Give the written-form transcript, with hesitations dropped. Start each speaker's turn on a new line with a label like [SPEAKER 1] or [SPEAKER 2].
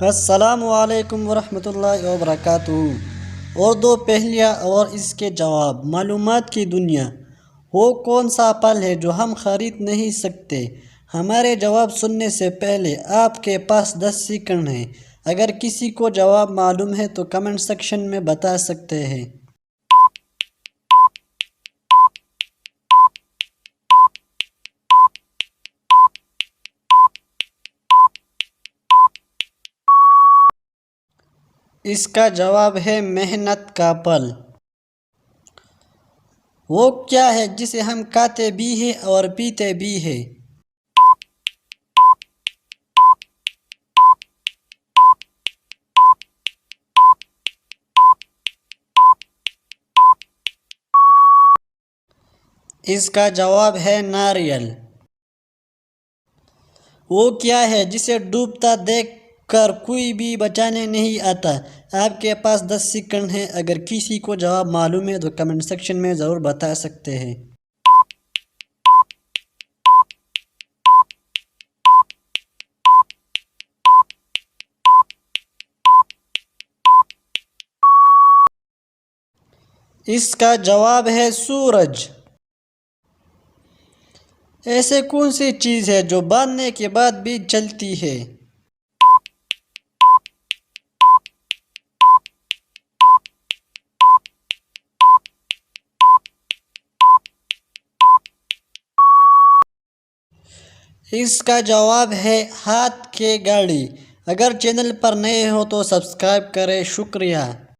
[SPEAKER 1] السلام علیکم ورحمۃ اللہ وبرکاتہ۔ اردو پہلیہ اور اس کے جواب۔ معلومات کی دنیا۔ وہ کون سا پھل ہے جو ہم خرید نہیں سکتے؟ ہمارے جواب سننے سے پہلے آپ کے پاس 10 سیکنڈ ہیں۔ اگر کسی کو جواب معلوم ہے تو کمنٹ سیکشن میں بتا سکتے ہیں۔ اس کا جواب ہے محنت کا پھل۔ وہ کیا ہے جسے ہم کھاتے بھی ہیں اور پیتے بھی ہیں؟ اس کا جواب ہے ناریل۔ وہ کیا ہے جسے ڈوبتا دیکھ کر کوئی بھی بچانے نہیں آتا؟ آپ کے پاس 10 سیکنڈ ہیں۔ اگر کسی کو جواب معلوم ہے تو کمنٹ سیکشن میں ضرور بتا سکتے ہیں۔ اس کا جواب ہے سورج۔ ایسے کون سی چیز ہے جو باندھنے کے بعد بھی جلتی ہے؟ اس کا جواب ہے ہاتھ کی گھڑی۔ اگر چینل پر نئے ہو تو سبسکرائب کریں۔ شکریہ۔